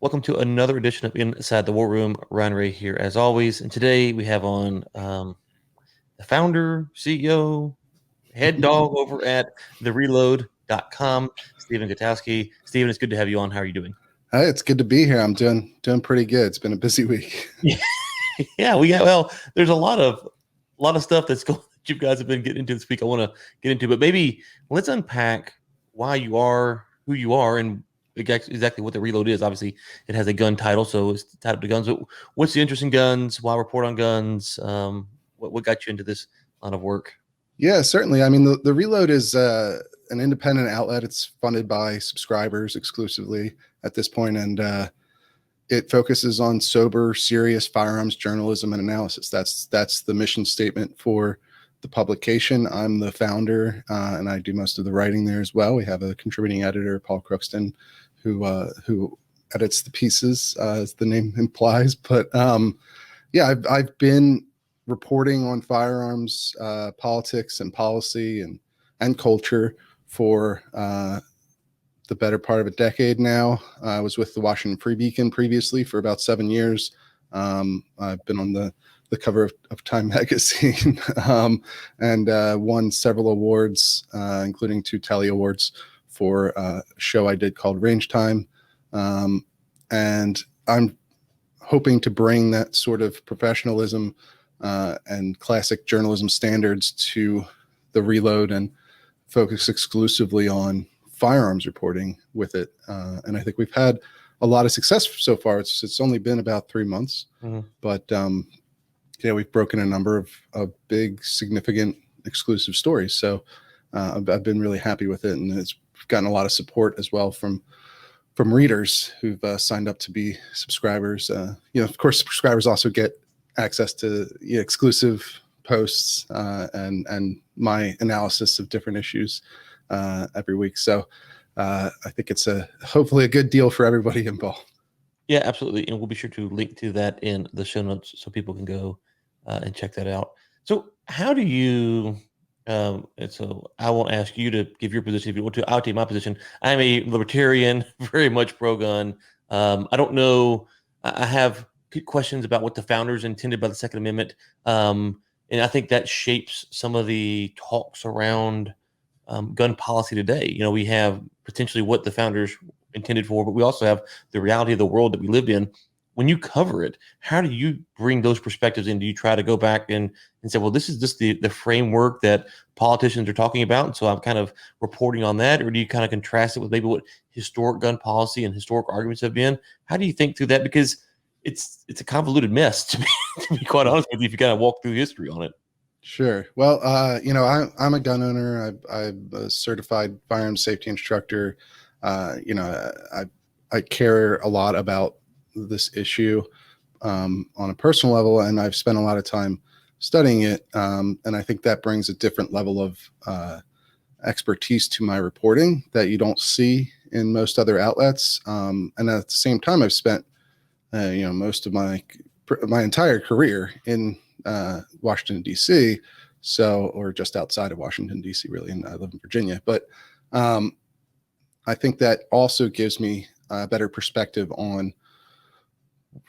Welcome to another edition of Inside the War Room. Ryan Ray here, as always. And today we have on the founder, CEO, head dog over at thereload.com, Stephen Gutowski. Stephen, it's good to have you on. How are you doing? Hi, it's good to be here. I'm doing pretty good. It's been a busy week. Yeah, we got there's a lot of stuff that you guys have been getting into this week. I want to get into, but maybe let's unpack why you are who you are and exactly what the reload is. Obviously, it has a gun title, so it's tied up to guns. But what's the interest in guns? Why report on guns? What got you into this line of work? Yeah, certainly. I mean, the Reload is an independent outlet. It's funded by subscribers exclusively at this point, and it focuses on sober, serious firearms journalism and analysis. That's the mission statement for the publication. I'm the founder, and I do most of the writing there as well. We have a contributing editor, Paul Crookston, who edits the pieces, as the name implies. But yeah, I've been reporting on firearms politics and policy and culture for the better part of a decade now. I was with the Washington Free Beacon previously for about 7 years. I've been on the cover of Time magazine and won several awards, including 2 Telly Awards for a show I did called Range Time. And I'm hoping to bring that sort of professionalism and classic journalism standards to the Reload and focus exclusively on firearms reporting with it. And I think we've had a lot of success so far. It's only been about 3 months, but we've broken a number of big, significant, exclusive stories. So I've been really happy with it, and it's gotten a lot of support as well from readers who've signed up to be subscribers. Of course, subscribers also get access to exclusive posts and my analysis of different issues every week. So I think it's hopefully a good deal for everybody involved. Yeah, absolutely. And we'll be sure to link to that in the show notes so people can go and check that out. So how do you, and so I won't ask you to give your position if you want to. I'll take my position. I'm a libertarian, very much pro-gun. I don't know. I have good questions about what the founders intended by the Second Amendment. And I think that shapes some of the talks around gun policy today. We have potentially what the founders intended for, but we also have the reality of the world that we lived in. When you cover it, how do you bring those perspectives in? Do you try to go back and say, well, this is just the framework that politicians are talking about, and so I'm kind of reporting on that? Or do you kind of contrast it with maybe what historic gun policy and historic arguments have been? How do you think through that? Because it's a convoluted mess, to be quite honest with you, if you kind of walk through history on it. Sure. Well, I'm a gun owner. I'm a certified firearms safety instructor. I care a lot about this issue on a personal level, and I've spent a lot of time studying it. And I think that brings a different level of expertise to my reporting that you don't see in most other outlets. And at the same time, I've spent most of my entire career in Washington, D.C., or just outside of Washington, D.C., really, and I live in Virginia. But I think that also gives me a better perspective on,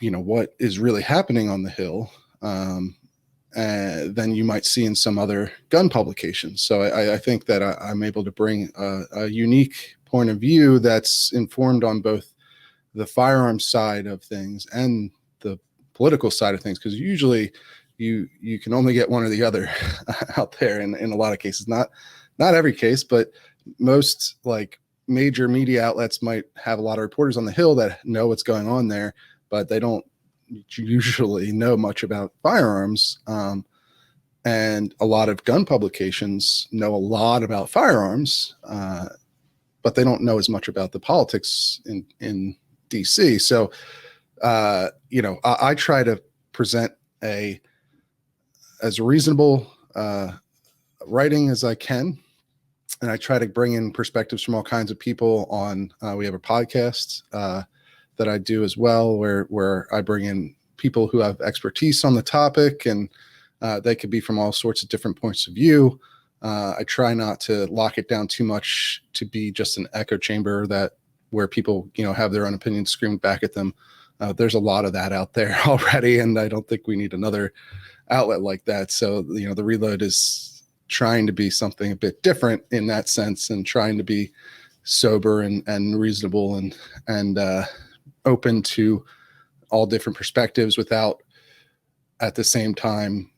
what is really happening on the Hill than you might see in some other gun publications. So I think that I'm able to bring a unique point of view that's informed on both the firearms side of things and the political side of things, because usually you can only get one or the other out there in a lot of cases. Not every case, but most major media outlets might have a lot of reporters on the Hill that know what's going on there, but they don't usually know much about firearms. And a lot of gun publications know a lot about firearms, but they don't know as much about the politics in DC. So, I try to present as reasonable writing as I can. And I try to bring in perspectives from all kinds of people on, we have a podcast that I do as well, where I bring in people who have expertise on the topic, and they could be from all sorts of different points of view. I try not to lock it down too much to be just an echo chamber that where people, have their own opinions screamed back at them. There's a lot of that out there already, and I don't think we need another outlet like that. So, the Reload is trying to be something a bit different in that sense, and trying to be sober and reasonable and open to all different perspectives without at the same time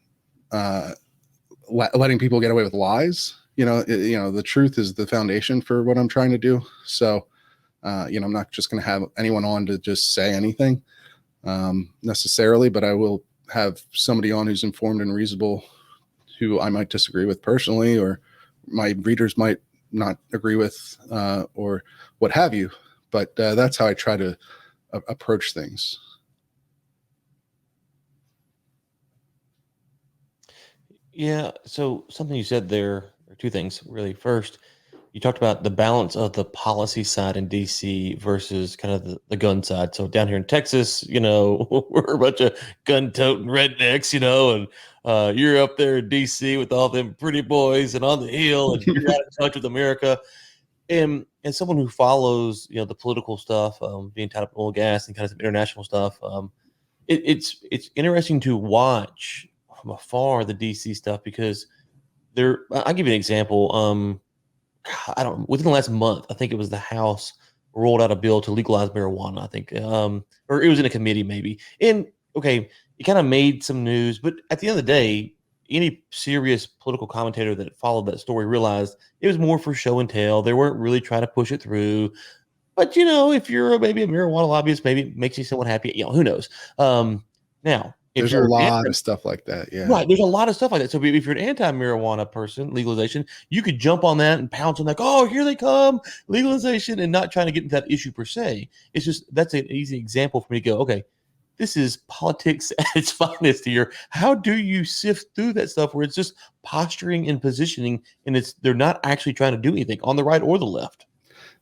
letting people get away with lies. The truth is the foundation for what I'm trying to do. So, I'm not just going to have anyone on to just say anything necessarily, but I will have somebody on who's informed and reasonable, who I might disagree with personally, or my readers might not agree with, or what have you. But that's how I try to approach things. Yeah. So something you said there, or two things really. First, you talked about the balance of the policy side in DC versus kind of the gun side. So down here in Texas, we're a bunch of gun toting rednecks, and you're up there in DC with all them pretty boys and on the hill, and you're out of touch with America. And someone who follows, the political stuff, being tied up in oil, gas, and kind of some international stuff, it's interesting to watch from afar the DC stuff, because I'll give you an example. Within the last month, I think it was the House rolled out a bill to legalize marijuana, I think, or it was in a committee maybe. And okay, it kind of made some news, but at the end of the day, any serious political commentator that followed that story realized it was more for show and tell. They weren't really trying to push it through. But if you're maybe a marijuana lobbyist, maybe it makes you somewhat happy. Who knows? Now, if there's a lot of stuff like that. Yeah. Right. There's a lot of stuff like that. So if you're an anti-marijuana person, legalization, you could jump on that and pounce on like, oh, here they come, legalization, and not trying to get into that issue per se. It's just, that's an easy example for me to go, okay, this is politics at its finest here. How do you sift through that stuff where it's just posturing and positioning, and they're not actually trying to do anything on the right or the left?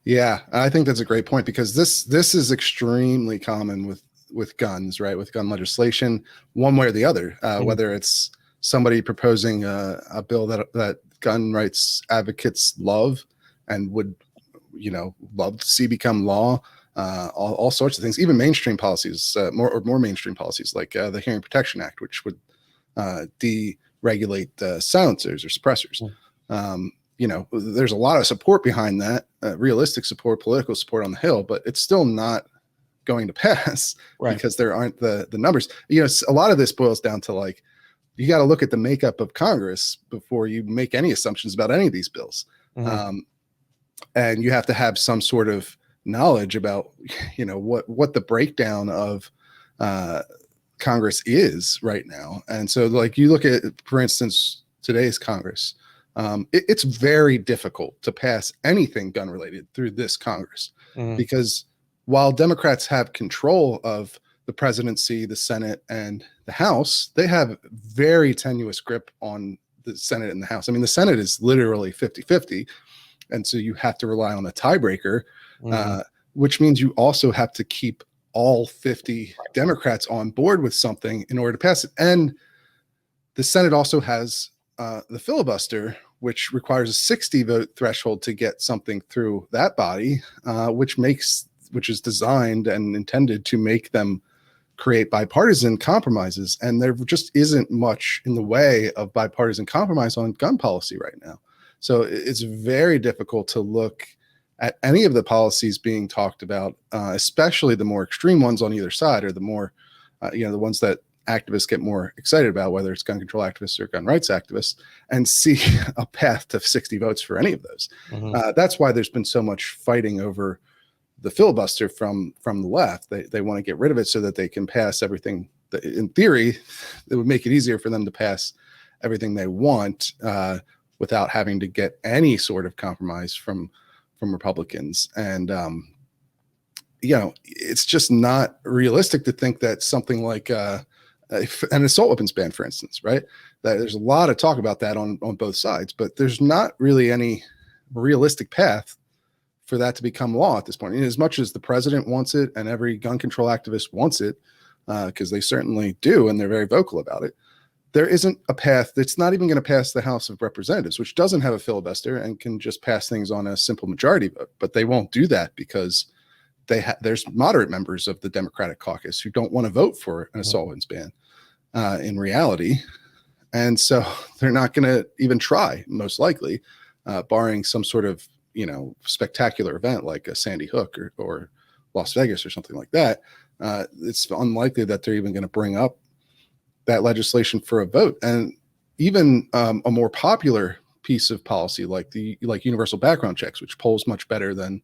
Yeah, I think that's a great point, because this is extremely common with guns, right? With gun legislation, one way or the other, whether it's somebody proposing a bill that gun rights advocates love and would, love to see become law, all sorts of things, even mainstream policies, more mainstream policies like the Hearing Protection Act, which would deregulate silencers or suppressors. There's a lot of support behind that, realistic support, political support on the Hill, but it's still not going to pass, right? Because there aren't the numbers. A lot of this boils down to, like, you got to look at the makeup of Congress before you make any assumptions about any of these bills. Mm-hmm. And you have to have some sort of knowledge about, what the breakdown of Congress is right now. And so, like, you look at, for instance, today's Congress, it's very difficult to pass anything gun related through this Congress, because while Democrats have control of the presidency, the Senate, and the House, they have very tenuous grip on the Senate and the House. I mean, the Senate is literally 50-50. And so you have to rely on a tiebreaker, which means you also have to keep all 50 Democrats on board with something in order to pass it. And the Senate also has the filibuster, which requires a 60 vote threshold to get something through that body, which is designed and intended to make them create bipartisan compromises. And there just isn't much in the way of bipartisan compromise on gun policy right now. So it's very difficult to look at any of the policies being talked about, especially the more extreme ones on either side, or the more, the ones that activists get more excited about, whether it's gun control activists or gun rights activists, and see a path to 60 votes for any of those. That's why there's been so much fighting over the filibuster from the left. They want to get rid of it so that they can pass everything that, in theory, it would make it easier for them to pass everything they want, without having to get any sort of compromise from Republicans. And it's just not realistic to think that something like an assault weapons ban, for instance, right? That there's a lot of talk about that on both sides, but there's not really any realistic path for that to become law at this point. And as much as the president wants it and every gun control activist wants it, because they certainly do, and they're very vocal about it, there isn't a path that's not even going to pass the House of Representatives, which doesn't have a filibuster and can just pass things on a simple majority vote. But they won't do that because there's moderate members of the Democratic caucus who don't want to vote for an assault weapons ban in reality. And so they're not going to even try, most likely, barring some sort of, spectacular event like a Sandy Hook or Las Vegas or something like that. It's unlikely that they're even going to bring up that legislation for a vote. And even a more popular piece of policy like universal background checks, which polls much better than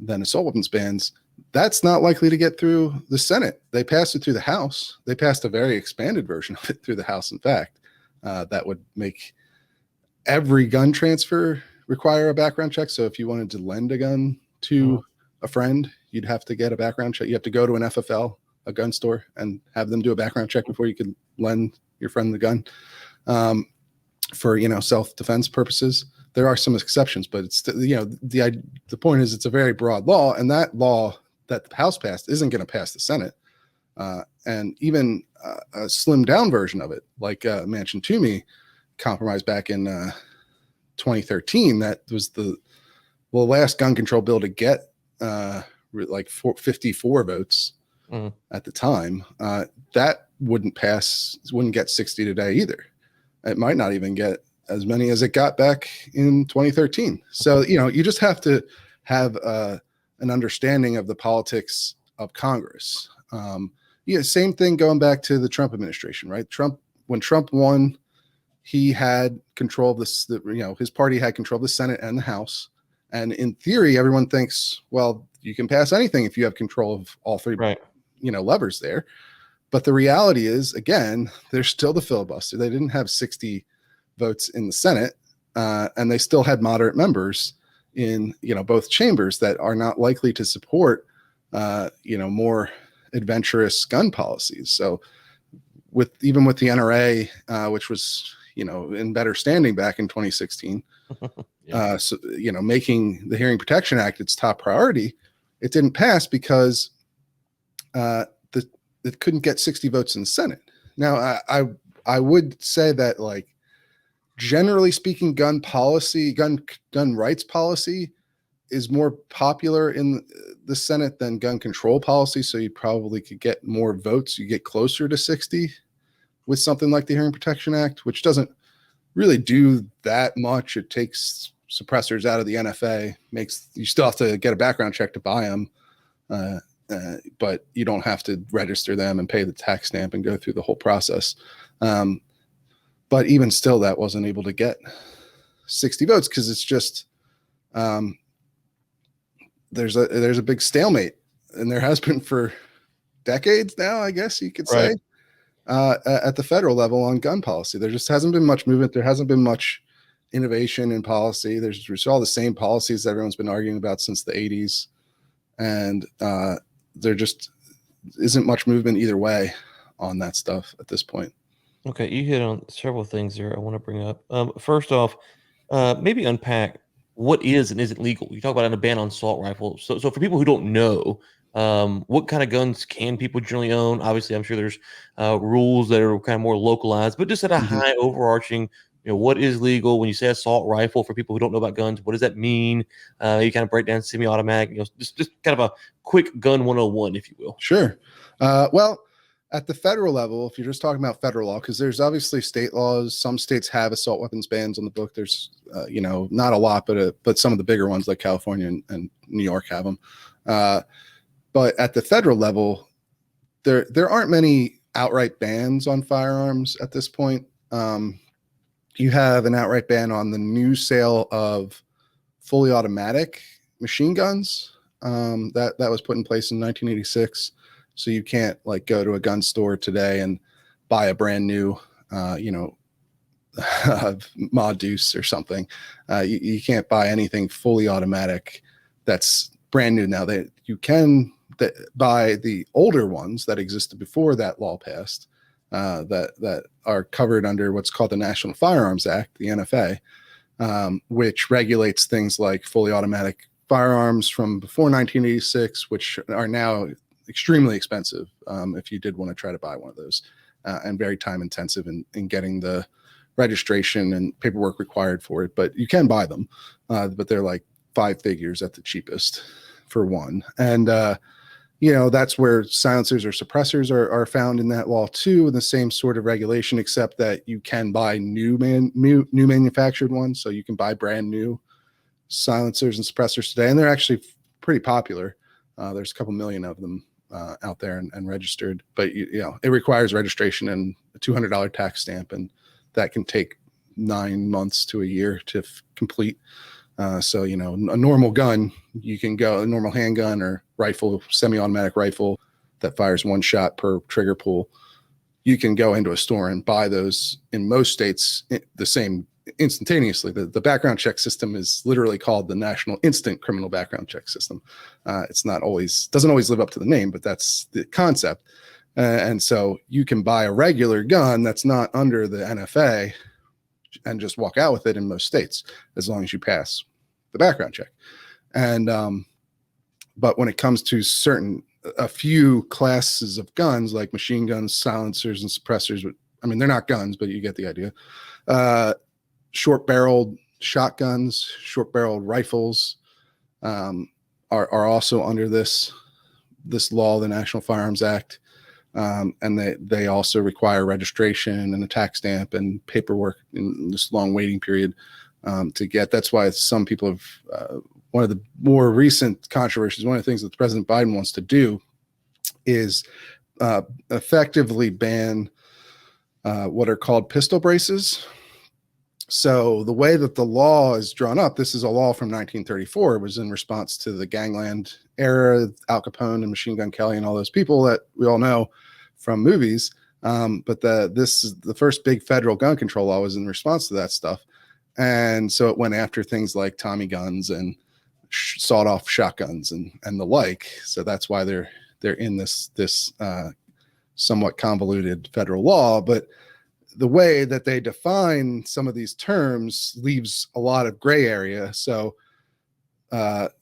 assault weapons bans, that's not likely to get through the Senate. They passed it through the House. They passed a very expanded version of it through the House, in fact. That would make every gun transfer require a background check. So if you wanted to lend a gun to a friend, you'd have to get a background check. You have to go to an FFL, a gun store, and have them do a background check before you could lend your friend the gun for, self-defense purposes. There are some exceptions, but it's, the point is it's a very broad law, and that law that the House passed isn't going to pass the Senate. And even a slimmed down version of it, like Manchin Toomey compromise back in 2013, that was the last gun control bill to get 54 votes at the time. That wouldn't get 60 today either. It might not even get as many as it got back in 2013. So, you just have to have an understanding of the politics of Congress. Same thing going back to the Trump administration, right? When Trump won, he had control of this, his party had control of the Senate and the House. And in theory, everyone thinks, well, you can pass anything if you have control of all three, levers there. But the reality is, again, there's still the filibuster. They didn't have 60 votes in the Senate, and they still had moderate members in, both chambers that are not likely to support, more adventurous gun policies. So even with the NRA, which was, in better standing back in 2016, making the Hearing Protection Act its top priority, it didn't pass because it couldn't get 60 votes in the Senate. Now, I would say that, generally speaking, gun rights policy is more popular in the Senate than gun control policy. So you probably could get more votes. You get closer to 60 with something like the Hearing Protection Act, which doesn't really do that much. It takes suppressors out of the NFA, you still have to get a background check to buy them. But you don't have to register them and pay the tax stamp and go through the whole process. But even still, that wasn't able to get 60 votes because it's just there's a big stalemate, and there has been for decades now, I guess you could say, at the federal level on gun policy. There just hasn't been much movement. There hasn't been much innovation in policy. There's all the same policies that everyone's been arguing about since the 80s. And there just isn't much movement either way on that stuff at this point. Okay, you hit on several things there I want to bring up. First off, maybe unpack what is and isn't legal. You talk about a ban on assault rifles. So for people who don't know, what kind of guns can people generally own? Obviously, I'm sure there's rules that are kind of more localized, but just at a high overarching, what is legal when you say assault rifle for people who don't know about guns? What does that mean? You kind of break down semi-automatic, just kind of a quick gun 101, if you will. Sure. Well, at the federal level, if you're just talking about federal law, because there's obviously state laws. Some states have assault weapons bans on the book. There's, not a lot, but some of the bigger ones like California and New York have them. But at the federal level, there aren't many outright bans on firearms at this point. You have an outright ban on the new sale of fully automatic machine guns. That was put in place in 1986. So you can't go to a gun store today and buy a brand new, Ma Deuce or something. You can't buy anything fully automatic that's brand new now. You can buy the older ones that existed before that law passed. That are covered under what's called the National Firearms Act, the NFA, which regulates things like fully automatic firearms from before 1986, which are now extremely expensive if you did want to try to buy one of those, and very time intensive in getting the registration and paperwork required for it. But you can buy them, but they're like 5 figures at the cheapest for one. And, that's where silencers or suppressors are found in that law too, in the same sort of regulation, except that you can buy new manufactured ones. So you can buy brand new silencers and suppressors today, and they're actually pretty popular. There's a couple million of them out there and registered, but it requires registration and a $200 tax stamp, and that can take 9 months to a year to complete. So, a normal gun, you can go a normal handgun or rifle, semi-automatic rifle that fires one shot per trigger pull. You can go into a store and buy those in most states the same instantaneously. The background check system is literally called the National Instant Criminal Background Check System. Doesn't always live up to the name, but that's the concept. And so you can buy a regular gun that's not under the NFA and just walk out with it in most states, as long as you pass the background check. And, but when it comes to a few classes of guns, like machine guns, silencers, and suppressors, they're not guns, but you get the idea. Short-barreled shotguns, short-barreled rifles are also under this law, the National Firearms Act. And they also require registration and a tax stamp and paperwork in this long waiting period to get. That's why some people have, one of the more recent controversies, one of the things that President Biden wants to do is effectively ban what are called pistol braces. So the way that the law is drawn up, this is a law from 1934. It was in response to the gangland era, Al Capone and Machine Gun Kelly and all those people that we all know from movies. But this is the first big federal gun control law was in response to that stuff. And so it went after things like Tommy guns and sawed-off shotguns and the like. So that's why they're in this somewhat convoluted federal law. But the way that they define some of these terms leaves a lot of gray area. So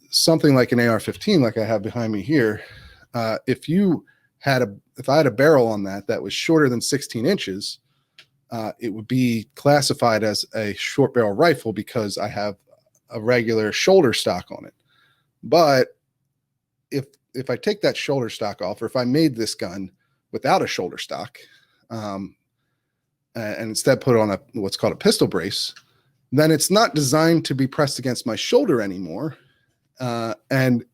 something like an AR-15, like I have behind me here, if I had a barrel on that was shorter than 16 inches, it would be classified as a short barrel rifle because I have a regular shoulder stock on it. But if I take that shoulder stock off, or if I made this gun without a shoulder stock, and instead put on what's called a pistol brace, then it's not designed to be pressed against my shoulder anymore. And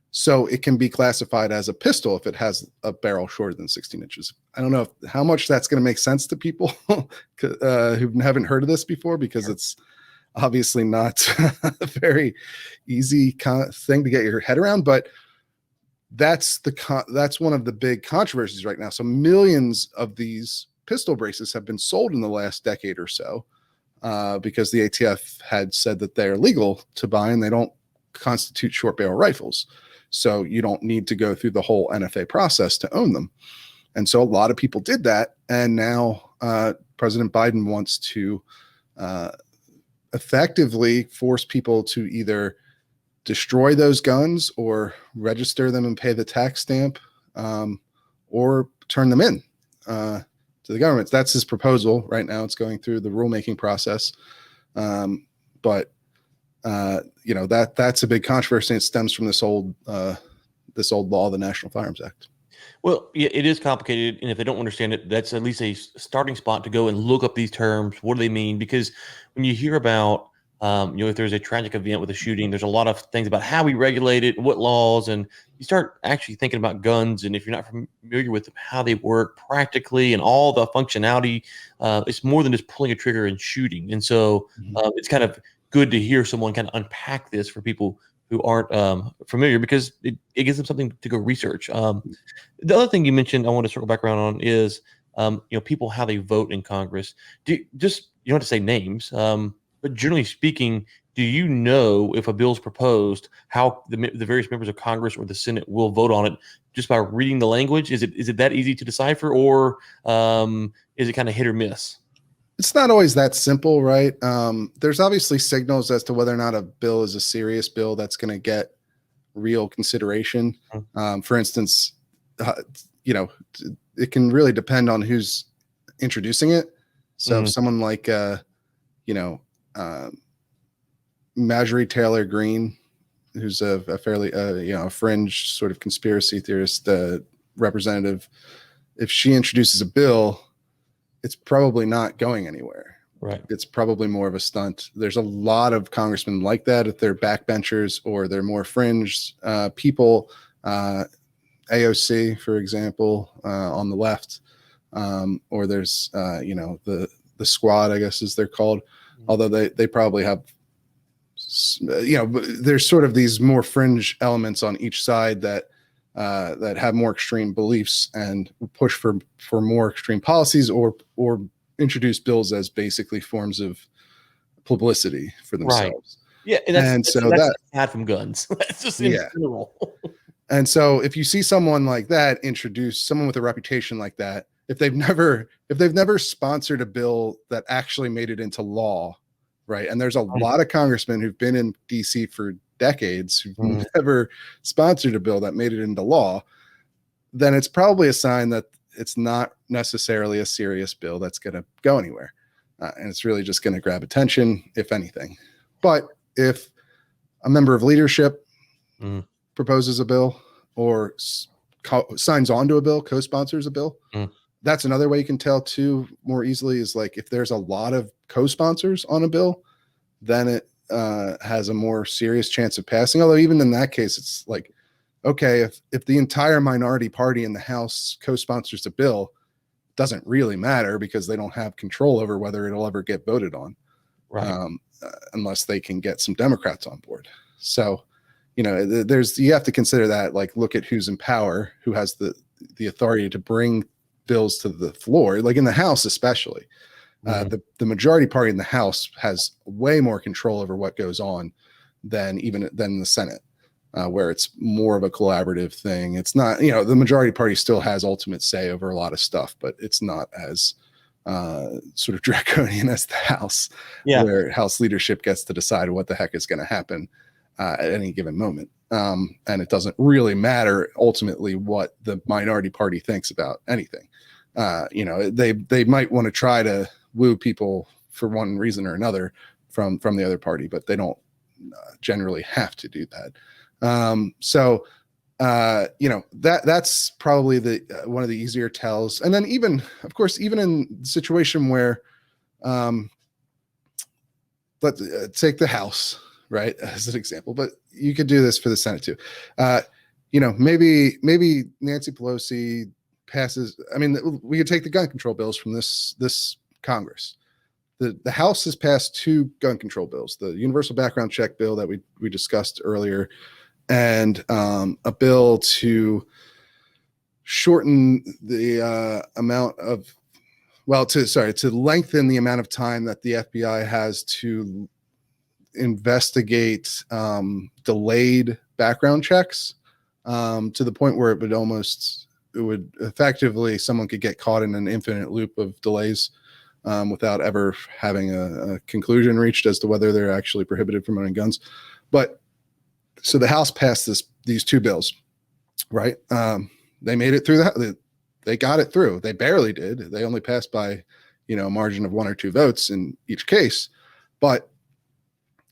so it can be classified as a pistol if it has a barrel shorter than 16 inches. I don't know how much that's going to make sense to people who haven't heard of this before, because it's obviously not a very easy thing to get your head around. But that's one of the big controversies right now. So millions of these pistol braces have been sold in the last decade or so because the ATF had said that they're legal to buy and they don't constitute short barrel rifles. So you don't need to go through the whole NFA process to own them. And so a lot of people did that. And now President Biden wants to effectively force people to either destroy those guns or register them and pay the tax stamp or turn them in to the government. That's his proposal right now. It's going through the rulemaking process. But that's a big controversy. It stems from this old law, the National Firearms Act. Well, yeah, it is complicated, and if they don't understand it, that's at least a starting spot to go and look up these terms. What do they mean? Because when you hear about, if there's a tragic event with a shooting, there's a lot of things about how we regulate it, what laws, and you start actually thinking about guns. And if you're not familiar with how they work practically and all the functionality, it's more than just pulling a trigger and shooting. And so it's kind of good to hear someone kind of unpack this for people who aren't familiar, because it gives them something to go research. The other thing you mentioned I want to circle back around on is, people, how they vote in Congress. You don't have to say names, but generally speaking, do you know if a bill is proposed, how the various members of Congress or the Senate will vote on it just by reading the language? Is it that easy to decipher, or is it kind of hit or miss? It's not always that simple, right? There's obviously signals as to whether or not a bill is a serious bill that's going to get real consideration. For instance, it can really depend on who's introducing it. So if someone like, Marjorie Taylor Greene who's a fairly a fringe sort of conspiracy theorist representative, if she introduces a bill, it's probably not going anywhere. Right. It's probably more of a stunt. There's a lot of congressmen like that, if they're backbenchers or they're more fringe people. AOC, for example, on the left, or there's the squad, I guess, as they're called. Although they probably have, there's sort of these more fringe elements on each side that have more extreme beliefs and push for more extreme policies, or introduce bills as basically forms of publicity for themselves. Right. Yeah, and so that's aside from guns. That's just in general. And so if you see someone like that introduce, someone with a reputation like that, if they've never sponsored a bill that actually made it into law, right? And there's a lot of congressmen who've been in DC for decades who've never sponsored a bill that made it into law, then it's probably a sign that it's not necessarily a serious bill that's going to go anywhere. And it's really just going to grab attention, if anything. But if a member of leadership proposes a bill or signs onto a bill, co-sponsors a bill, that's another way you can tell too more easily, is like if there's a lot of co-sponsors on a bill, then it has a more serious chance of passing. Although even in that case, it's like, okay, if the entire minority party in the House co-sponsors a bill, doesn't really matter because they don't have control over whether it'll ever get voted on, right? Unless they can get some Democrats on board. So, you have to consider that, like, look at who's in power, who has the authority to bring bills to the floor, like in the House, especially. The majority party in the House has way more control over what goes on than the Senate, where it's more of a collaborative thing. It's not, the majority party still has ultimate say over a lot of stuff, but it's not as sort of draconian as the House, where House leadership gets to decide what the heck is going to happen at any given moment. And it doesn't really matter ultimately what the minority party thinks about anything. They might want to try to woo people for one reason or another from the other party, but they don't generally have to do that. That's probably one of the easier tells. And then even in the situation where, let's take the House, right, as an example, but you could do this for the Senate too. Maybe Nancy Pelosi passes. I mean, we could take the gun control bills from this Congress. The House has passed 2 gun control bills: the universal background check bill that we discussed earlier, and a bill to shorten the to lengthen the amount of time that the FBI has to investigate delayed background checks, to the point where it would effectively, someone could get caught in an infinite loop of delays without ever having a conclusion reached as to whether they're actually prohibited from owning guns. But so the House passed these 2 bills, right? They made it through they got it through. They barely did. They only passed by, a margin of 1 or 2 votes in each case. But,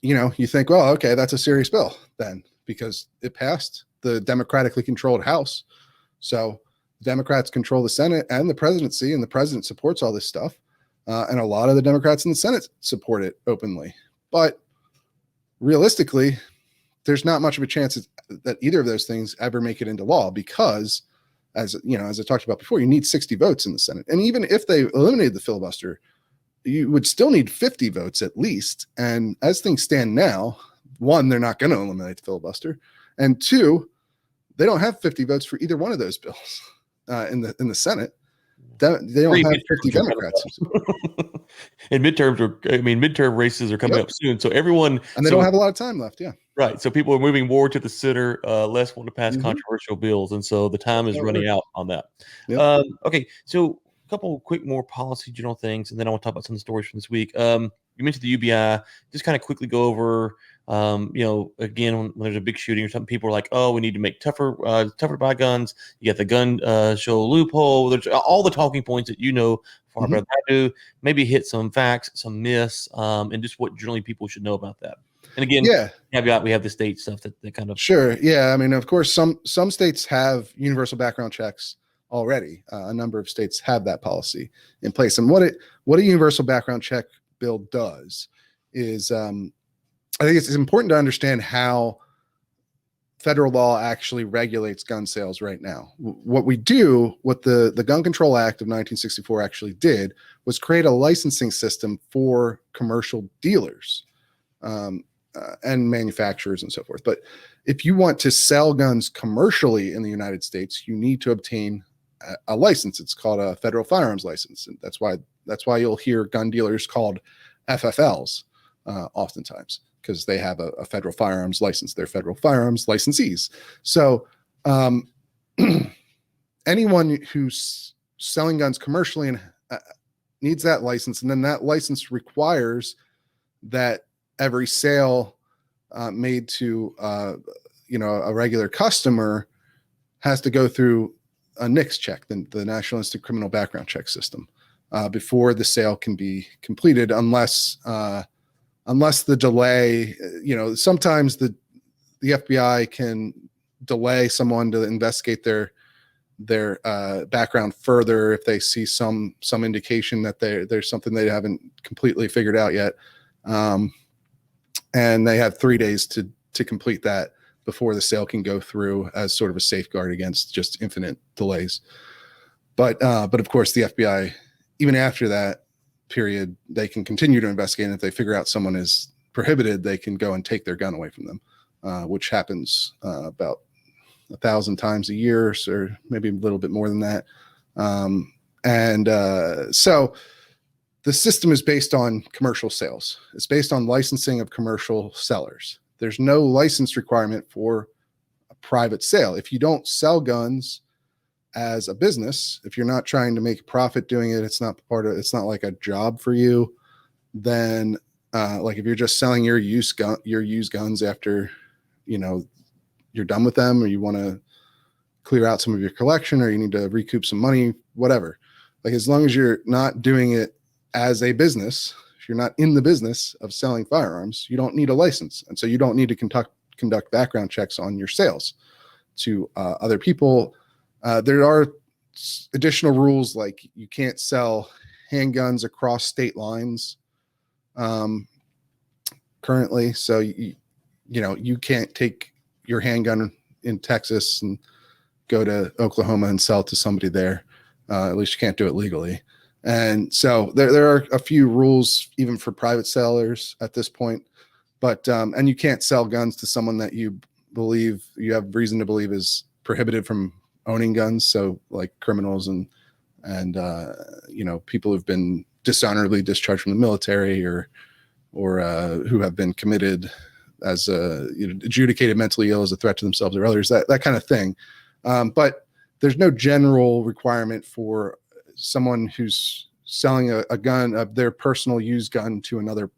you think, well, okay, that's a serious bill then, because it passed the democratically controlled House. So Democrats control the Senate and the presidency, and the president supports all this stuff. And a lot of the Democrats in the Senate support it openly. But realistically, there's not much of a chance that either of those things ever make it into law, because, as I talked about before, you need 60 votes in the Senate. And even if they eliminated the filibuster, you would still need 50 votes at least. And as things stand now, 1, they're not going to eliminate the filibuster, and 2, they don't have 50 votes for either one of those bills in the Senate. They don't have 50 Democrats. And midterm races are coming up soon, so everyone, and they don't have a lot of time left. Yeah, right. So people are moving more to the center, less want to pass controversial bills, and so the time is running out on that. Yep. Okay, so a couple quick more policy general things, and then I want to talk about some of the stories from this week. You mentioned the UBI. Just kind of quickly go over. Again, when there's a big shooting or something, people are like, "Oh, we need to make tougher to buy guns." You got the gun show loophole. There's all the talking points that far better than I do. Maybe hit some facts, some myths, and just what generally people should know about that. And again, Yeah, caveat, we have the state stuff that kind of. sure. Yeah. I mean, of course, some states have universal background checks already. A number of states have that policy in place. And what a universal background check bill does is, I think it's important to understand how federal law actually regulates gun sales right now. What the Gun Control Act of 1964 actually did was create a licensing system for commercial dealers and manufacturers and so forth. But if you want to sell guns commercially in the United States, you need to obtain a license. It's called a federal firearms license. And that's why you'll hear gun dealers called FFLs oftentimes, because they have a federal firearms license. They're federal firearms licensees. So anyone who's selling guns commercially and needs that license, and then that license requires that every sale made to a regular customer has to go through a NICS check, the National Institute Criminal Background Check System, before the sale can be completed, unless the delay, sometimes the FBI can delay someone to investigate their background further if they see some indication that there's something they haven't completely figured out yet. And they have 3 days to complete that before the sale can go through as sort of a safeguard against just infinite delays. But of course, the FBI, even after that period, they can continue to investigate. And if they figure out someone is prohibited, they can go and take their gun away from them, which happens about 1,000 times a year, or maybe a little bit more than that. So the system is based on commercial sales. It's based on licensing of commercial sellers. There's no license requirement for a private sale. If you don't sell guns as a business, if you're not trying to make a profit doing it, it's not like a job for you, then like if you're just selling your used guns after, you're done with them, or you want to clear out some of your collection, or you need to recoup some money, whatever. Like, as long as you're not doing it as a business, if you're not in the business of selling firearms, you don't need a license. And so you don't need to conduct background checks on your sales to other people. There are additional rules, like you can't sell handguns across state lines currently. So, you can't take your handgun in Texas and go to Oklahoma and sell it to somebody there. At least you can't do it legally. And so there are a few rules even for private sellers at this point, but and you can't sell guns to someone that you have reason to believe is prohibited from owning guns. So like criminals and people who've been dishonorably discharged from the military, or who have been committed as adjudicated mentally ill as a threat to themselves or others, that kind of thing. But there's no general requirement for someone who's selling a gun, of their personal used gun, to another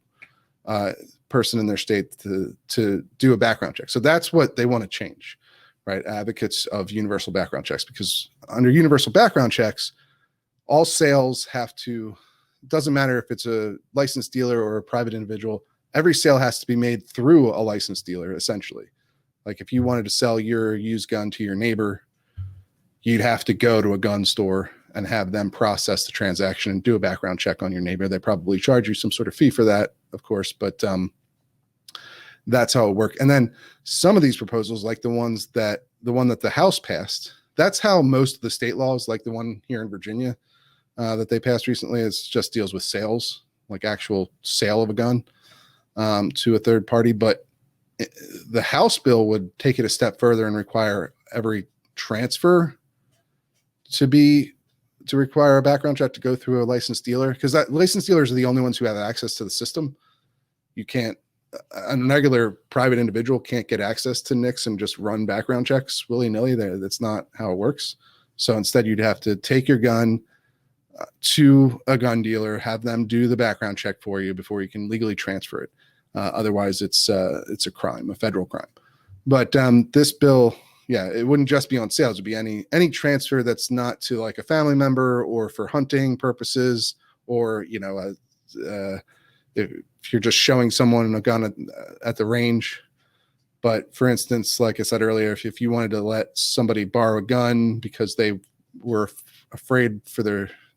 person in their state to do a background check. So that's what they want to change, right? Advocates of universal background checks, because under universal background checks, all sales doesn't matter if it's a licensed dealer or a private individual, every sale has to be made through a licensed dealer, essentially. Like if you wanted to sell your used gun to your neighbor, you'd have to go to a gun store and have them process the transaction and do a background check on your neighbor. They probably charge you some sort of fee for that, of course, but that's how it works. And then some of these proposals, like the one that the House passed, that's how most of the state laws, like the one here in Virginia that they passed recently, just deals with sales, like actual sale of a gun to a third party. But the House bill would take it a step further and require every transfer to require a background check to go through a licensed dealer, because that licensed dealers are the only ones who have access to the system. You can't, a regular private individual can't get access to NICS and just run background checks willy-nilly. That's not how it works. So instead, you'd have to take your gun to a gun dealer, have them do the background check for you before you can legally transfer it. Otherwise, it's a crime, a federal crime. But this bill, yeah, it wouldn't just be on sales. It'd be any transfer that's not to like a family member or for hunting purposes, or if if you're just showing someone a gun at the range. But for instance, like I said earlier, if you wanted to let somebody borrow a gun because they were afraid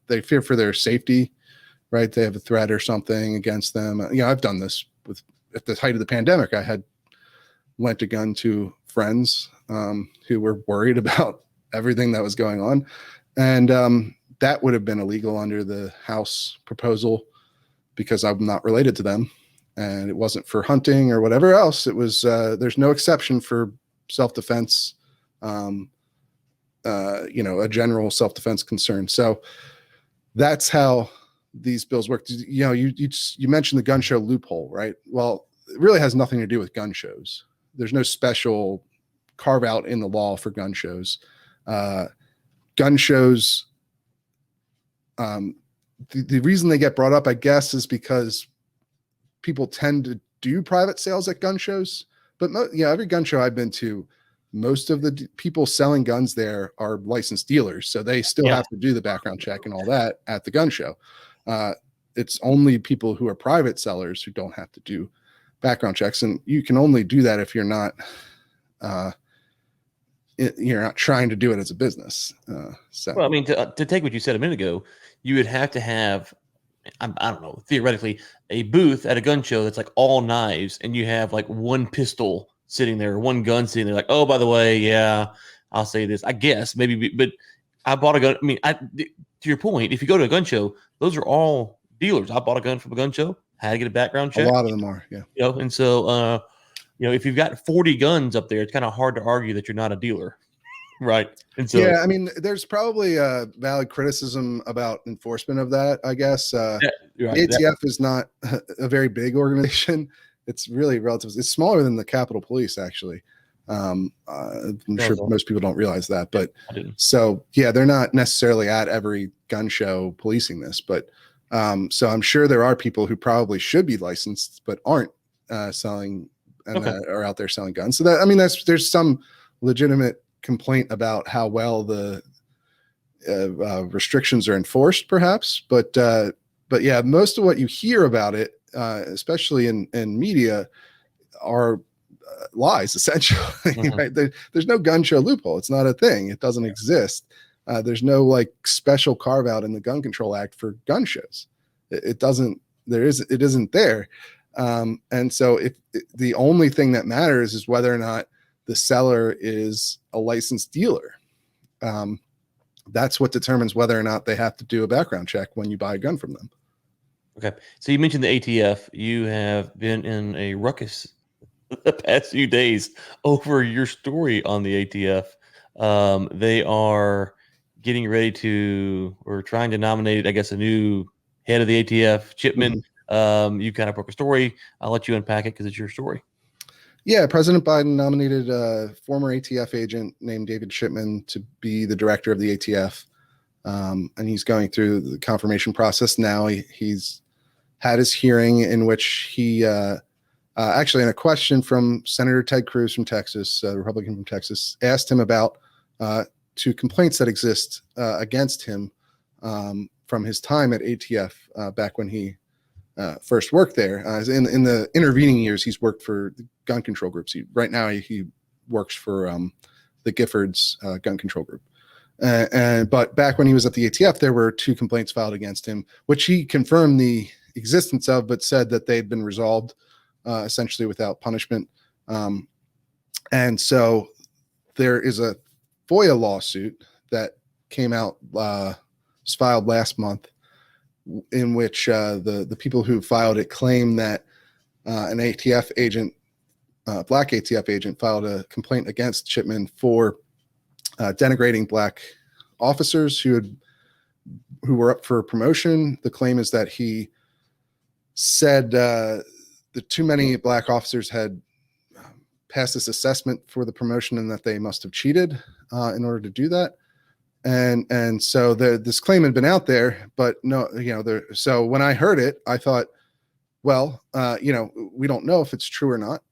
they fear for their safety, right? They have a threat or something against them. I've done this at the height of the pandemic. I had lent a gun to friends who were worried about everything that was going on. And that would have been illegal under the House proposal because I'm not related to them. And it wasn't for hunting or whatever else. It was, there's no exception for self-defense, a general self-defense concern. So that's how these bills work. You mentioned the gun show loophole, right? Well, it really has nothing to do with gun shows. There's no special carve out in the law for gun shows. Gun shows, the reason they get brought up, I guess, is because people tend to do private sales at gun shows. But every gun show I've been to, most of the people selling guns there are licensed dealers. So they still have to do the background check and all that at the gun show. It's only people who are private sellers who don't have to do background checks. And you can only do that if you're not trying to do it as a business. Well, I mean, to take what you said a minute ago, you would have to have, I don't know, theoretically, a booth at a gun show that's like all knives, and you have like one pistol sitting there, one gun sitting there. Like, oh, by the way, I'll say this, I guess maybe, but I bought a gun. I mean, to your point, if you go to a gun show, those are all dealers. I bought a gun from a gun show, had to get a background check. A lot of them are, yeah. And so, if you've got 40 guns up there, it's kind of hard to argue that you're not a dealer. Right. And so, I mean, there's probably a valid criticism about enforcement of that, I guess. The ATF is not a very big organization. It's really relative. It's smaller than the Capitol Police, actually. I'm sure most people don't realize that. But so, they're not necessarily at every gun show policing this. But so I'm sure there are people who probably should be licensed but aren't selling and are out there selling guns. So that, I mean, there's some legitimate complaint about how well the restrictions are enforced, perhaps, but most of what you hear about it, especially in media, are lies, essentially. Right? There's no gun show loophole. It's not a thing. It doesn't exist. There's no like special carve out in the Gun Control Act for gun shows. It doesn't. It isn't there. And so the only thing that matters is whether or not the seller is a licensed dealer. That's what determines whether or not they have to do a background check when you buy a gun from them. Okay. So you mentioned the ATF. You have been in a ruckus the past few days over your story on the ATF. They are getting ready or trying to nominate, I guess, a new head of the ATF, Chipman. Mm-hmm. You kind of broke a story. I'll let you unpack it because it's your story. Yeah, President Biden nominated a former ATF agent named David Chipman to be the director of the ATF. And he's going through the confirmation process now. He's had his hearing in which he actually, in a question from Senator Ted Cruz from Texas, a Republican from Texas, asked him about two complaints that exist against him from his time at ATF back when he first worked there. In the intervening years, he's worked for the gun control groups. Right now he works for the Giffords gun control group. But back when he was at the ATF, there were two complaints filed against him, which he confirmed the existence of, but said that they'd been resolved essentially without punishment. And so there is a FOIA lawsuit that came out, was filed last month, in which the people who filed it claim that an ATF agent, black ATF agent, filed a complaint against Chipman for denigrating black officers who were up for promotion. The claim is that he said that too many black officers had passed this assessment for the promotion and that they must have cheated in order to do that. And so this claim had been out there, but no, so when I heard it, I thought, well, we don't know if it's true or not.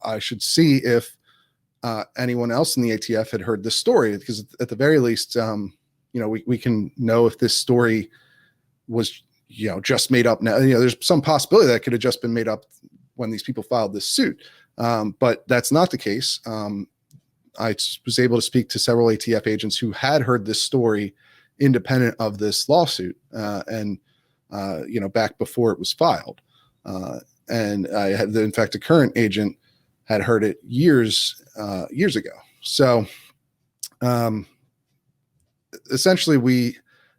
I should see if anyone else in the ATF had heard this story, because at the very least, we can know if this story was just made up now. There's some possibility that could have just been made up when these people filed this suit. But that's not the case. I was able to speak to several ATF agents who had heard this story independent of this lawsuit, and back before it was filed. And I had, in fact, a current agent had heard it years ago. So essentially, we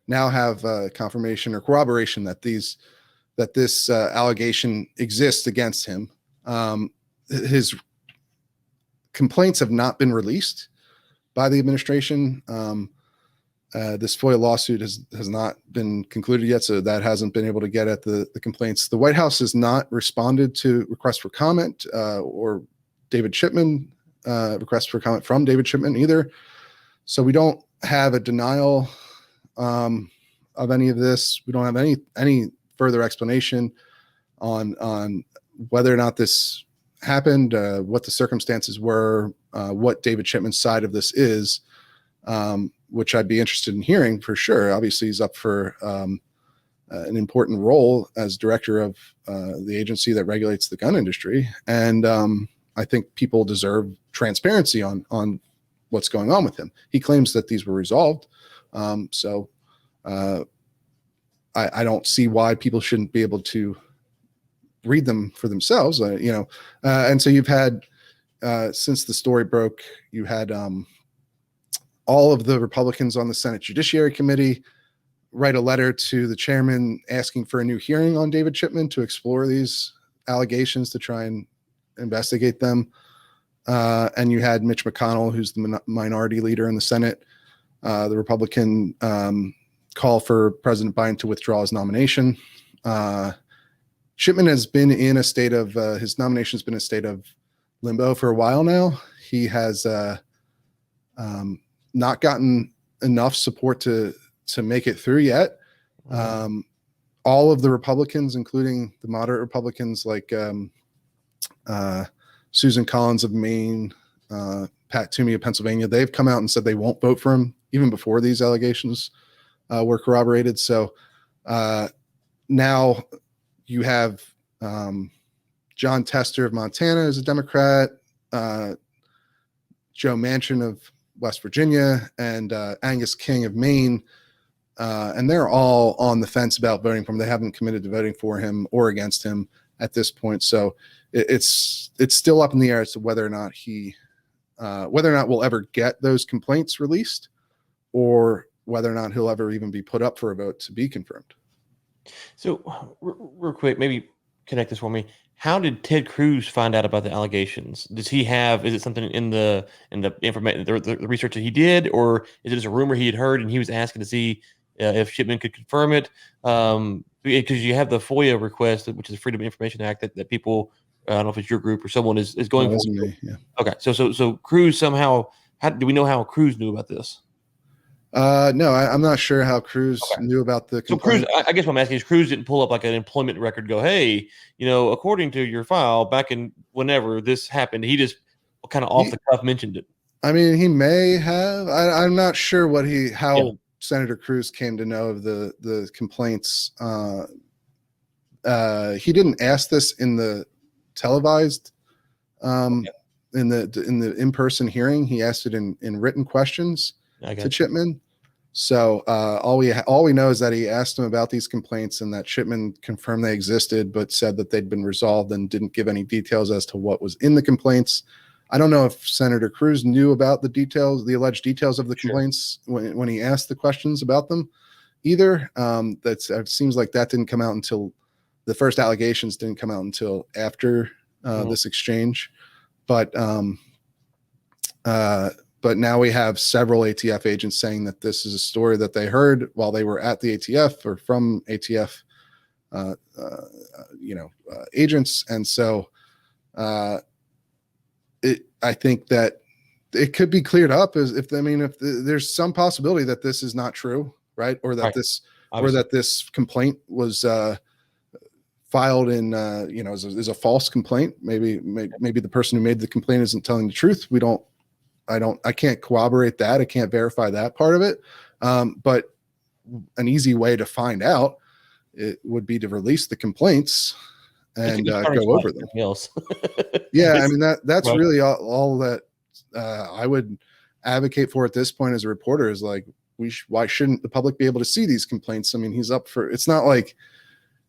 now have confirmation or corroboration that this allegation exists against him. His complaints have not been released by the administration. This FOIA lawsuit has not been concluded yet, so that hasn't been able to get at the complaints. The White House has not responded to requests for comment or David Chipman, requests for comment from David Chipman either. So we don't have a denial of any of this. We don't have any further explanation on whether or not this happened, what the circumstances were, what David Chipman's side of this is, which I'd be interested in hearing for sure. Obviously, he's up for an important role as director of the agency that regulates the gun industry. And I think people deserve transparency on what's going on with him. He claims that these were resolved. So I don't see why people shouldn't be able to read them for themselves, and so you've had, since the story broke, you had all of the Republicans on the Senate Judiciary Committee write a letter to the chairman asking for a new hearing on David Chipman to explore these allegations, to try and investigate them. And you had Mitch McConnell, who's the minority leader in the Senate, the Republican, call for President Biden to withdraw his nomination. Chipman has been in a state of, his nomination's been in a state of limbo for a while now. He has not gotten enough support to make it through yet. All of the Republicans, including the moderate Republicans like Susan Collins of Maine, Pat Toomey of Pennsylvania, they've come out and said they won't vote for him even before these allegations were corroborated. So now you have John Tester of Montana as a Democrat, Joe Manchin of West Virginia, and Angus King of Maine. And they're all on the fence about voting for him. They haven't committed to voting for him or against him at this point. So it's still up in the air as to whether or not we'll ever get those complaints released, or whether or not he'll ever even be put up for a vote to be confirmed. So real quick, maybe connect this for me. How did Ted Cruz find out about the allegations? Is it something in the information, the research that he did, or is it just a rumor he had heard and he was asking to see if Chipman could confirm it? Because you have the FOIA request, which is the Freedom of Information Act, that people, I don't know if it's your group or someone is going for. Me, yeah. Okay, so Cruz somehow, do we know how Cruz knew about this? No, I'm not sure how Cruz knew about the complaint. So Cruz, I guess what I'm asking is, Cruz didn't pull up like an employment record, go, hey, according to your file back in whenever this happened, he just kind of off the cuff mentioned it. I mean, he may have. I'm not sure how Senator Cruz came to know of the complaints. He didn't ask this in the televised, in the in-person hearing. He asked it in written questions to Chipman. So all we know is that he asked him about these complaints and that Chipman confirmed they existed, but said that they'd been resolved and didn't give any details as to what was in the complaints. I don't know if Senator Cruz knew about the alleged details of the complaints when he asked the questions about them either. It seems like that didn't come out until the first allegations didn't come out until after this exchange. But now we have several ATF agents saying that this is a story that they heard while they were at the ATF or from ATF, agents. And so I think that it could be cleared up if there's some possibility that this is not true, right? Or that this complaint was filed in, is a false complaint. Maybe the person who made the complaint isn't telling the truth. I can't corroborate that. I can't verify that part of it. But an easy way to find out it would be to release the complaints and go over them. Else. Yeah, I mean that's right. really all that I would advocate for at this point as a reporter is like why shouldn't the public be able to see these complaints? I mean, he's up for it's not like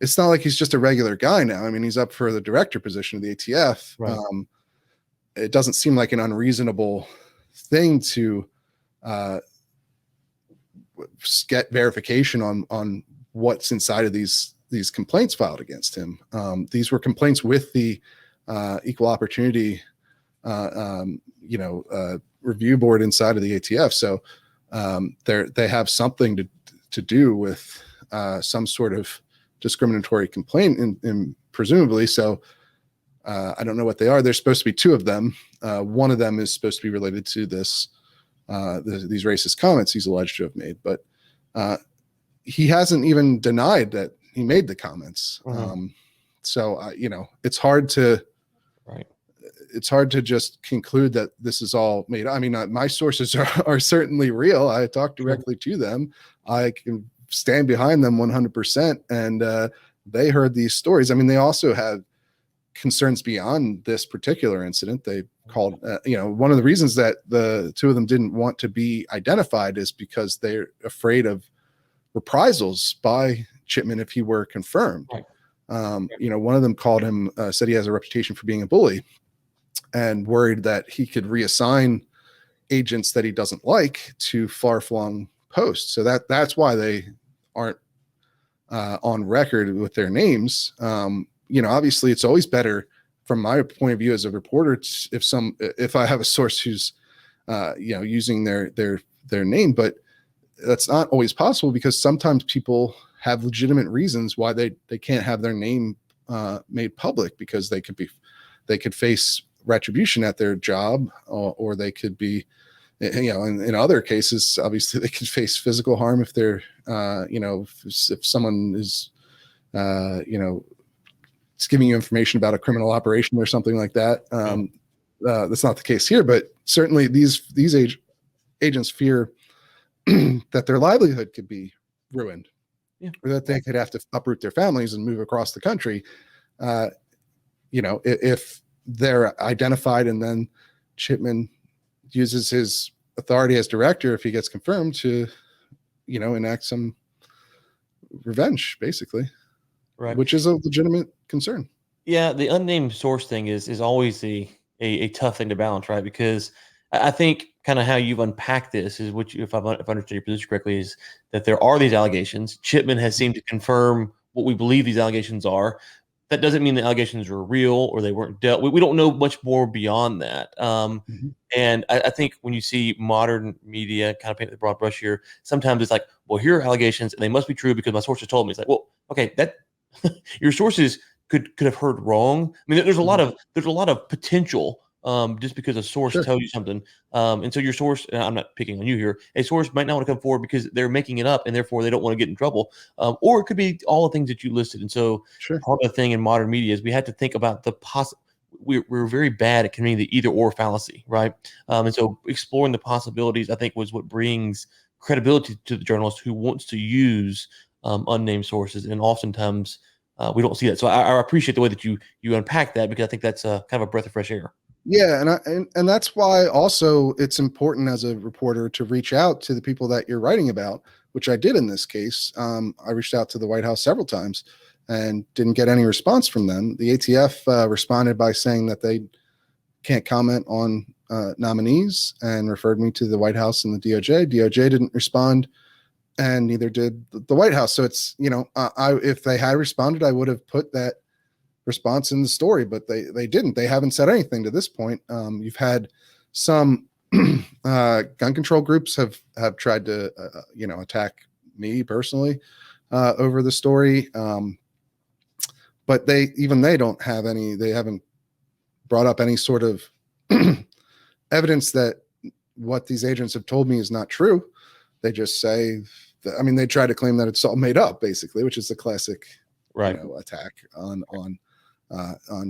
he's just a regular guy now. I mean, he's up for the director position of the ATF. Right. It doesn't seem like an unreasonable thing to get verification on what's inside of these complaints filed against him. These were complaints with the equal opportunity, review board inside of the ATF. So they have something to do with some sort of discriminatory complaint, in presumably. So I don't know what they are. There's supposed to be two of them. One of them is supposed to be related to these racist comments he's alleged to have made, but he hasn't even denied that he made the comments. So it's hard to just conclude that this is all made. I mean, my sources are certainly real. I talked directly to them. I can stand behind them 100%. And they heard these stories. I mean, they also had concerns beyond this particular incident. They called, one of the reasons that the two of them didn't want to be identified is because they're afraid of reprisals by Chipman if he were confirmed. Right. One of them called him, said he has a reputation for being a bully, and worried that he could reassign agents that he doesn't like to far-flung posts. So that's why they aren't on record with their names. Obviously it's always better from my point of view as a reporter if I have a source who's using their name, but that's not always possible because sometimes people have legitimate reasons why they can't have their name made public, because they could face retribution at their job, or they could be, in other cases, obviously they could face physical harm if they're, if someone is, it's giving you information about a criminal operation or something like that. That's not the case here, but certainly these agents fear that their livelihood could be ruined, or that they could have to uproot their families and move across the country. If they're identified and then Chipman uses his authority as director, if he gets confirmed, to, enact some revenge, basically, right, which is a legitimate concern. Yeah, the unnamed source thing is always a tough thing to balance, right? Because I think kind of how you've unpacked this is if I understood your position correctly, is that there are these allegations. Chipman has seemed to confirm what we believe these allegations are. That doesn't mean the allegations are real or they weren't dealt. We don't know much more beyond that. And I think when you see modern media kind of paint the broad brush here, sometimes it's like, well, here are allegations and they must be true because my sources told me. It's like, well, okay, that your sources could have heard wrong. I mean, there's a lot of potential just because a source tells you something. And so your source, and I'm not picking on you here, a source might not want to come forward because they're making it up and therefore they don't want to get in trouble. Or it could be all the things that you listed. And so part of the thing in modern media is we had to think about the we're very bad at committing the either or fallacy, right? And so exploring the possibilities, I think, was what brings credibility to the journalist who wants to use unnamed sources. And oftentimes we don't see that. So I appreciate the way that you unpack that, because I think that's kind of a breath of fresh air. Yeah, and that's why also it's important as a reporter to reach out to the people that you're writing about, which I did in this case. I reached out to the White House several times and didn't get any response from them. The ATF responded by saying that they can't comment on nominees and referred me to the White House and the DOJ. DOJ didn't respond, and neither did the White House. So it's, if they had responded, I would have put that response in the story, but they didn't. They haven't said anything to this point. You've had some gun control groups have tried to attack me personally over the story, but they don't have any. They haven't brought up any sort of evidence that what these agents have told me is not true. They just say that, they try to claim that it's all made up, basically, which is the classic attack on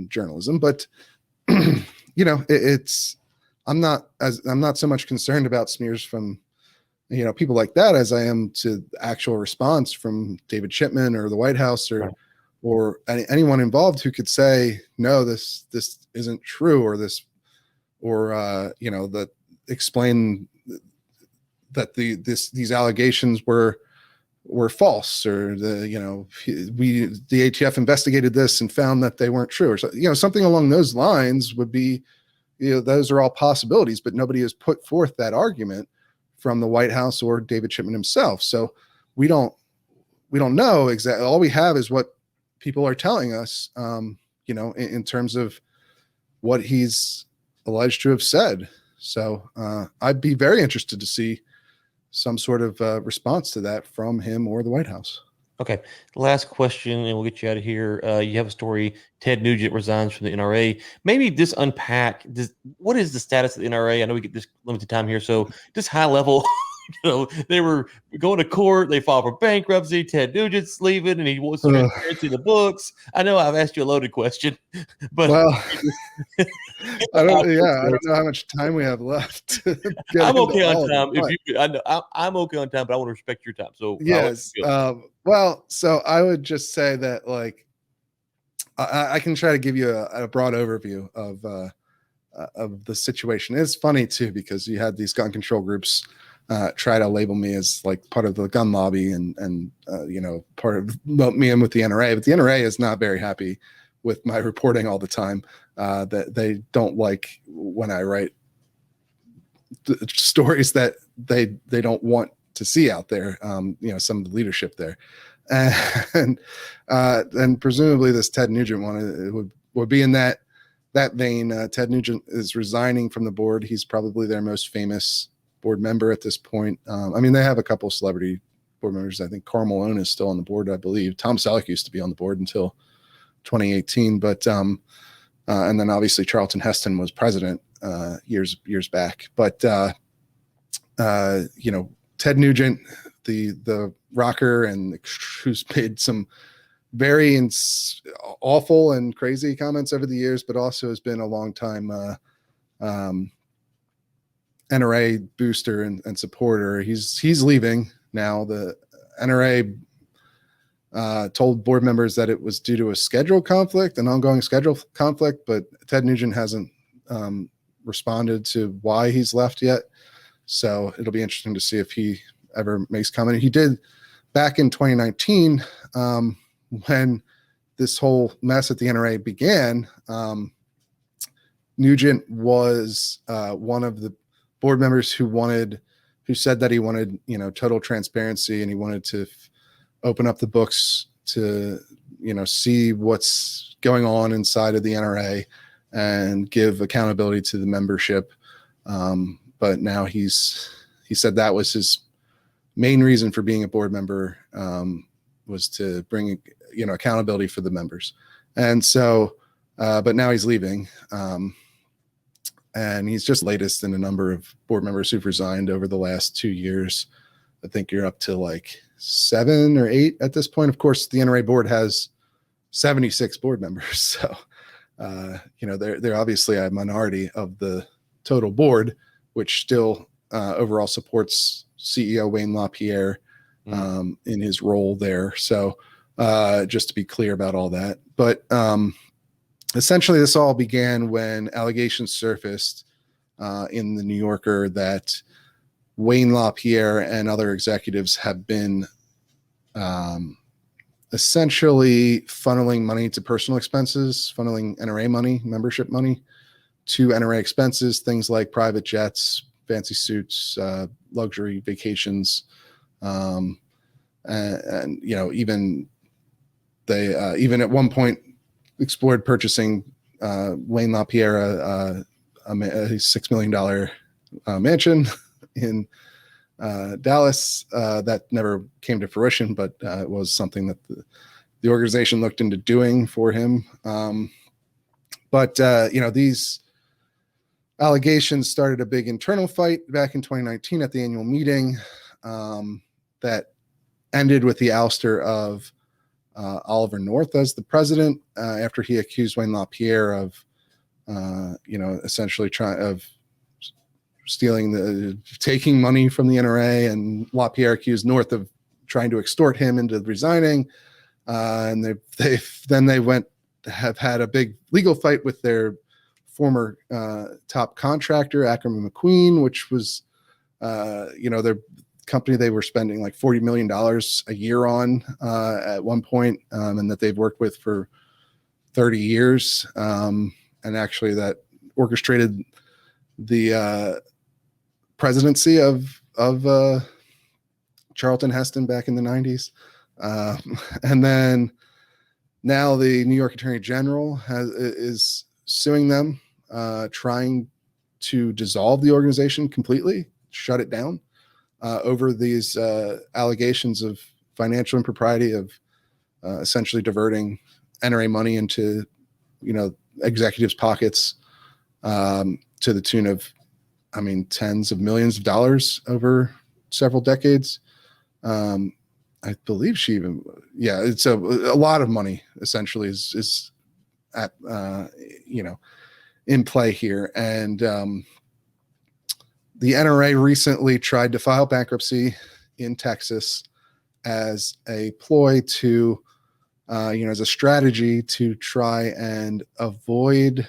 journalism. But it's I'm not so much concerned about smears from people like that as I am to actual response from David Chipman or the White House Right. or anyone involved who could say, no, this isn't true, or that explain that these allegations were false, or the ATF investigated this and found that they weren't true, or something along those lines would be, those are all possibilities, but nobody has put forth that argument from the White House or David Chipman himself. So we don't know exactly. All we have is what people are telling us, in terms of what he's alleged to have said. So I'd be very interested to see some sort of response to that from him or the White House. Okay. Last question, and we'll get you out of here. You have a story. Ted Nugent resigns from the NRA. Maybe just unpack what is the status of the NRA? I know we get this limited time here, so just high level. They were going to court. They filed for bankruptcy. Ted Nugent's leaving, and he wants transparency in the books. I know I've asked you a loaded question, but I don't know how much time we have left. I'm okay on time. I'm okay on time, but I want to respect your time. So yes. So I would just say that, like, I can try to give you a broad overview of the situation. It's funny too, because you had these gun control groups try to label me as like part of the gun lobby and part of me in with the NRA, but the NRA is not very happy with my reporting all the time. That they don't like when I write stories that they don't want to see out there. Some of the leadership there, and presumably this Ted Nugent one would be in that vein. Ted Nugent is resigning from the board. He's probably their most famous board member at this point. They have a couple of celebrity board members. I think Karl Malone is still on the board, I believe. Tom Selleck used to be on the board until 2018, but and then obviously Charlton Heston was president years back. But Ted Nugent, the rocker, and who's made some very awful and crazy comments over the years, but also has been a long time NRA booster and supporter. He's leaving now. The NRA told board members that it was due to an ongoing schedule conflict, but Ted Nugent hasn't responded to why he's left yet. So it'll be interesting to see if he ever makes comment. He did back in 2019 when this whole mess at the NRA began. Nugent was one of the board members who said that he wanted, total transparency, and he wanted to open up the books to, see what's going on inside of the NRA and give accountability to the membership. But now he said that was his main reason for being a board member, was to bring, accountability for the members. And so, but now he's leaving. And he's just latest in a number of board members who've resigned over the last 2 years. I think you're up to like 7 or 8 at this point. Of course, the NRA board has 76 board members. So, they're obviously a minority of the total board, which still overall supports CEO Wayne LaPierre in his role there. So just to be clear about all that. But essentially, this all began when allegations surfaced in the New Yorker that Wayne LaPierre and other executives have been essentially funneling money to personal expenses, funneling NRA money, membership money to NRA expenses, things like private jets, fancy suits, luxury vacations, and even they even at one point explored purchasing Wayne LaPierre a $6 million mansion in Dallas. That never came to fruition, but it was something that the organization looked into doing for him. But these allegations started a big internal fight back in 2019 at the annual meeting that ended with the ouster of Oliver North as the president after he accused Wayne LaPierre of, essentially taking money from the NRA, and LaPierre accused North of trying to extort him into resigning. And they have had a big legal fight with their former top contractor, Ackerman McQueen, which was, their company they were spending like $40 million a year on at one point, and that they've worked with for 30 years. And actually that orchestrated the presidency of Charlton Heston back in the 90s. And then now the New York Attorney General is suing them, trying to dissolve the organization completely, shut it down, over these allegations of financial impropriety, of essentially diverting NRA money into, executives' pockets, to the tune of, tens of millions of dollars over several decades. I believe she even, it's a lot of money essentially is at, in play here. And the NRA recently tried to file bankruptcy in Texas as a ploy to, as a strategy to try and avoid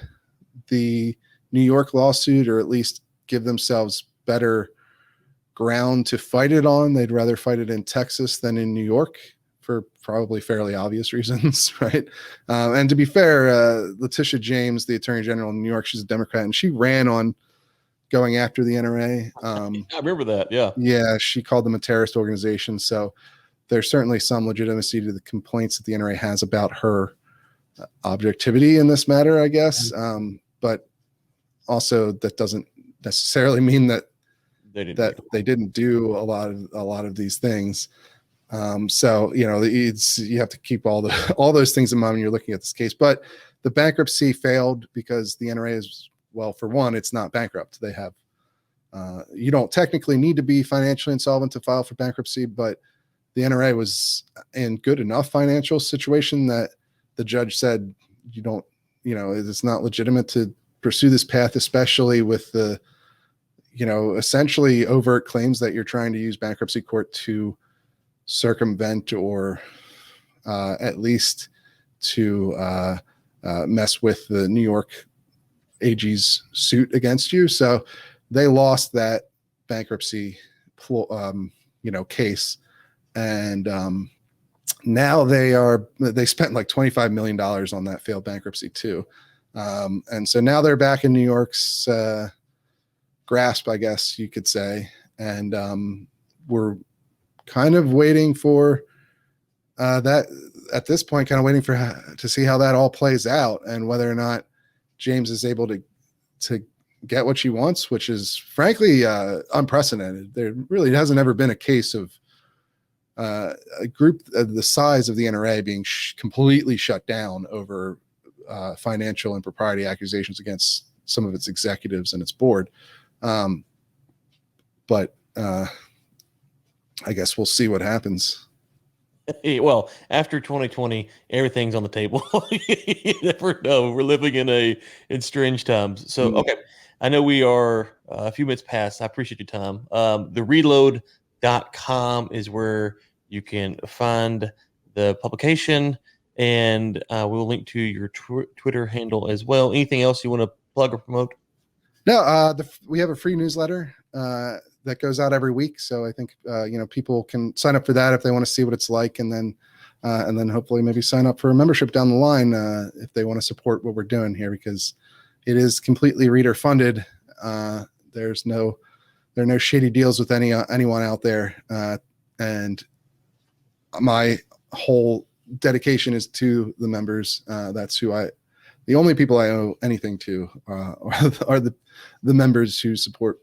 the New York lawsuit, or at least give themselves better ground to fight it on. They'd rather fight it in Texas than in New York, for probably fairly obvious reasons, right? And to be fair, Letitia James, the Attorney General in New York, she's a Democrat, and she ran on going after the NRA. I remember that, yeah. Yeah, she called them a terrorist organization. So there's certainly some legitimacy to the complaints that the NRA has about her objectivity in this matter, I guess. But also that doesn't necessarily mean that they didn't do a lot of these things. So you have to keep all those things in mind when you're looking at this case. But the bankruptcy failed because the NRA is, well, for one, it's not bankrupt. They have you don't technically need to be financially insolvent to file for bankruptcy, but the NRA was in good enough financial situation that the judge said it's not legitimate to pursue this path, especially with the essentially overt claims that you're trying to use bankruptcy court to circumvent, or at least to mess with the New York AG's suit against you. So they lost that bankruptcy case, and now they spent like $25 million on that failed bankruptcy too. And so now they're back in New York's grasp, I guess you could say. And we're kind of waiting for that at this point, kind of waiting to see how that all plays out, and whether or not James is able to get what she wants, which is frankly unprecedented. There really hasn't ever been a case of a group of the size of the NRA being completely shut down over financial impropriety accusations against some of its executives and its board. But I guess we'll see what happens. Well, after 2020, everything's on the table. You never know. We're living in strange times. So, okay. I know we are a few minutes past. I appreciate your time. TheReload.com is where you can find the publication, and we'll link to your Twitter handle as well. Anything else you want to plug or promote? No, we have a free newsletter that goes out every week. So I think, people can sign up for that if they want to see what it's like, and then hopefully maybe sign up for a membership down the line if they want to support what we're doing here, because it is completely reader funded. There are no shady deals with anyone out there. And my whole dedication is to the members. That's the only people I owe anything to are the members who support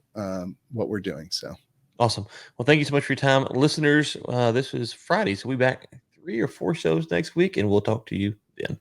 what we're doing. So awesome. Well, thank you so much for your time, listeners. This is Friday, so we'll be back 3 or 4 shows next week, and we'll talk to you then.